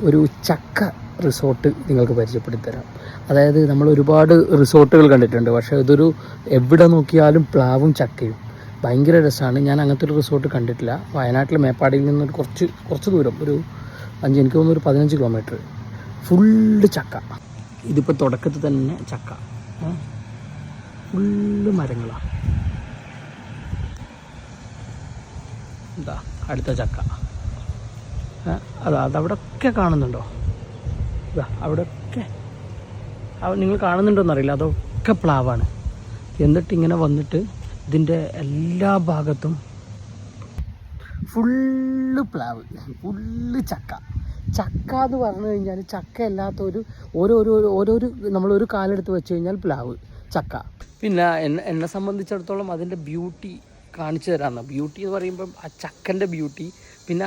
ഒരു ചക്ക റിസോർട്ട് നിങ്ങൾക്ക് പരിചയപ്പെടുത്തിത്തരാം. അതായത് നമ്മൾ ഒരുപാട് റിസോർട്ടുകൾ കണ്ടിട്ടുണ്ട്, പക്ഷേ ഇതൊരു എവിടെ നോക്കിയാലും പ്ലാവും ചക്കയും ഭയങ്കര രസമാണ്. ഞാൻ അങ്ങനത്തെ ഒരു റിസോർട്ട് കണ്ടിട്ടില്ല. വയനാട്ടിലെ മേപ്പാടിയിൽ നിന്നൊരു കുറച്ച് ദൂരം, എനിക്ക് തോന്നുന്നു ഒരു 15 കിലോമീറ്റർ, ഫുള്ള് ചക്ക. ഇതിപ്പോൾ തുടക്കത്തിൽ തന്നെ ചക്ക, ഫുള്ള് മരങ്ങളാണ്. എന്താ അടുത്ത ചക്ക, അതവിടെയൊക്കെ കാണുന്നുണ്ടോ? അവിടെയൊക്കെ നിങ്ങൾ കാണുന്നുണ്ടോയെന്നറിയില്ല, അതൊക്കെ പ്ലാവാണ്. എന്നിട്ട് ഇങ്ങനെ വന്നിട്ട് ഇതിൻ്റെ എല്ലാ ഭാഗത്തും ഫുള്ള് പ്ലാവ്, ഫുള്ള് ചക്ക. ചക്ക എന്ന് പറഞ്ഞു കഴിഞ്ഞാൽ ചക്ക അല്ലാത്തൊരു ഓരോരു നമ്മളൊരു കാലെടുത്ത് വെച്ച് കഴിഞ്ഞാൽ പ്ലാവ്, ചക്ക. പിന്നെ എന്നെ സംബന്ധിച്ചിടത്തോളം അതിൻ്റെ ബ്യൂട്ടി കാണിച്ചു തരാമെന്ന്. ബ്യൂട്ടി എന്ന് പറയുമ്പം ആ ചക്കൻ്റെ ബ്യൂട്ടി, പിന്നെ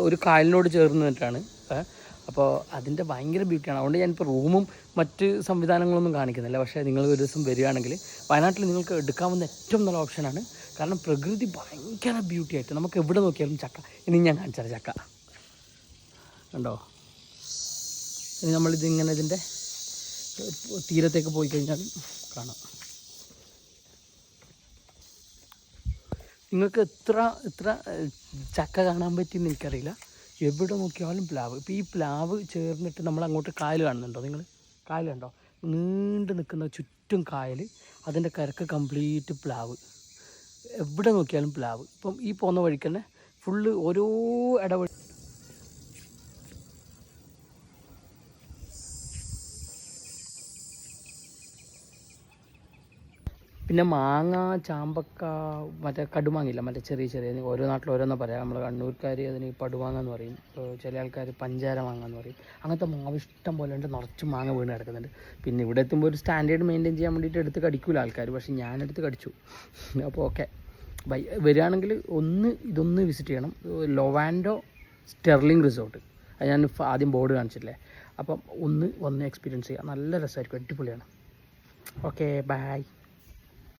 ഒരു കായലിനോട് ചേർന്ന് നിന്നിട്ടാണ്. അപ്പോൾ അതിൻ്റെ ഭയങ്കര ബ്യൂട്ടിയാണ്. അതുകൊണ്ട് ഞാനിപ്പോൾ റൂമും മറ്റ് സംവിധാനങ്ങളൊന്നും കാണിക്കുന്നില്ല. പക്ഷേ നിങ്ങൾ ഒരു ദിവസം വരികയാണെങ്കിൽ വയനാട്ടിൽ നിങ്ങൾക്ക് എടുക്കാവുന്ന ഏറ്റവും നല്ല ഓപ്ഷനാണ്. കാരണം പ്രകൃതി ഭയങ്കര ബ്യൂട്ടി ആയിട്ട് നമുക്ക് എവിടെ നോക്കിയാലും ചക്ക. ഇനി ഞാൻ കാണിച്ചാൽ ചക്ക കണ്ടോ. ഇനി നമ്മളിതിങ്ങനെ ഇതിൻ്റെ തീരത്തേക്ക് പോയി കഴിഞ്ഞാൽ കാണാം. നിങ്ങൾക്ക് എത്ര ചക്ക കാണാൻ പറ്റിയെന്ന് എനിക്കറിയില്ല. എവിടെ നോക്കിയാലും പ്ലാവ്. ഇപ്പോൾ ഈ പ്ലാവ് ചേർന്നിട്ട് നമ്മൾ അങ്ങോട്ട് കായൽ കാണുന്നുണ്ടോ? നിങ്ങൾ കായൽ കണ്ടോ? നീണ്ടു നിൽക്കുന്ന ചുറ്റും കായൽ, അതിൻ്റെ കരക്ക് കംപ്ലീറ്റ് പ്ലാവ്. എവിടെ നോക്കിയാലും പ്ലാവ്. ഇപ്പം ഈ പോകുന്ന വഴിക്ക് തന്നെ ഫുള്ള് ഓരോ ഇടവഴി. പിന്നെ മാങ്ങ, ചാമ്പക്ക, മറ്റേ കടുമാങ്ങയില്ല, മറ്റേ ചെറിയ ഓരോ നാട്ടിൽ ഓരോന്നാ പറയാം. നമ്മൾ കണ്ണൂർക്കാർ അതിന് പടുമാങ്ങ എന്ന് പറയും, ചില ആൾക്കാർ പഞ്ചാര മാങ്ങ എന്ന് പറയും. അങ്ങനത്തെ മാവ് ഇഷ്ടം പോലെ ഉണ്ട്, നിറച്ചും മാങ്ങ വീണ് കിടക്കുന്നുണ്ട്. പിന്നെ ഇവിടെ എത്തുമ്പോൾ ഒരു സ്റ്റാൻഡേർഡ് മെയിൻറ്റെയിൻ ചെയ്യാൻ വേണ്ടിയിട്ട് എടുത്ത് കടിക്കൂല ആൾക്കാർ, പക്ഷേ ഞാനെടുത്ത് കടിച്ചു. അപ്പോൾ ഓക്കെ വരികയാണെങ്കിൽ ഇതൊന്ന് വിസിറ്റ് ചെയ്യണം. ലൊവാൻഡോ സ്റ്റെർലിംഗ് റിസോർട്ട്, അത് ഞാൻ ആദ്യം ബോർഡ് കാണിച്ചില്ലേ. അപ്പം വന്ന് എക്സ്പീരിയൻസ് ചെയ്യുക. നല്ല രസമായിരിക്കും, അടിപൊളിയാണ്. Okay bye.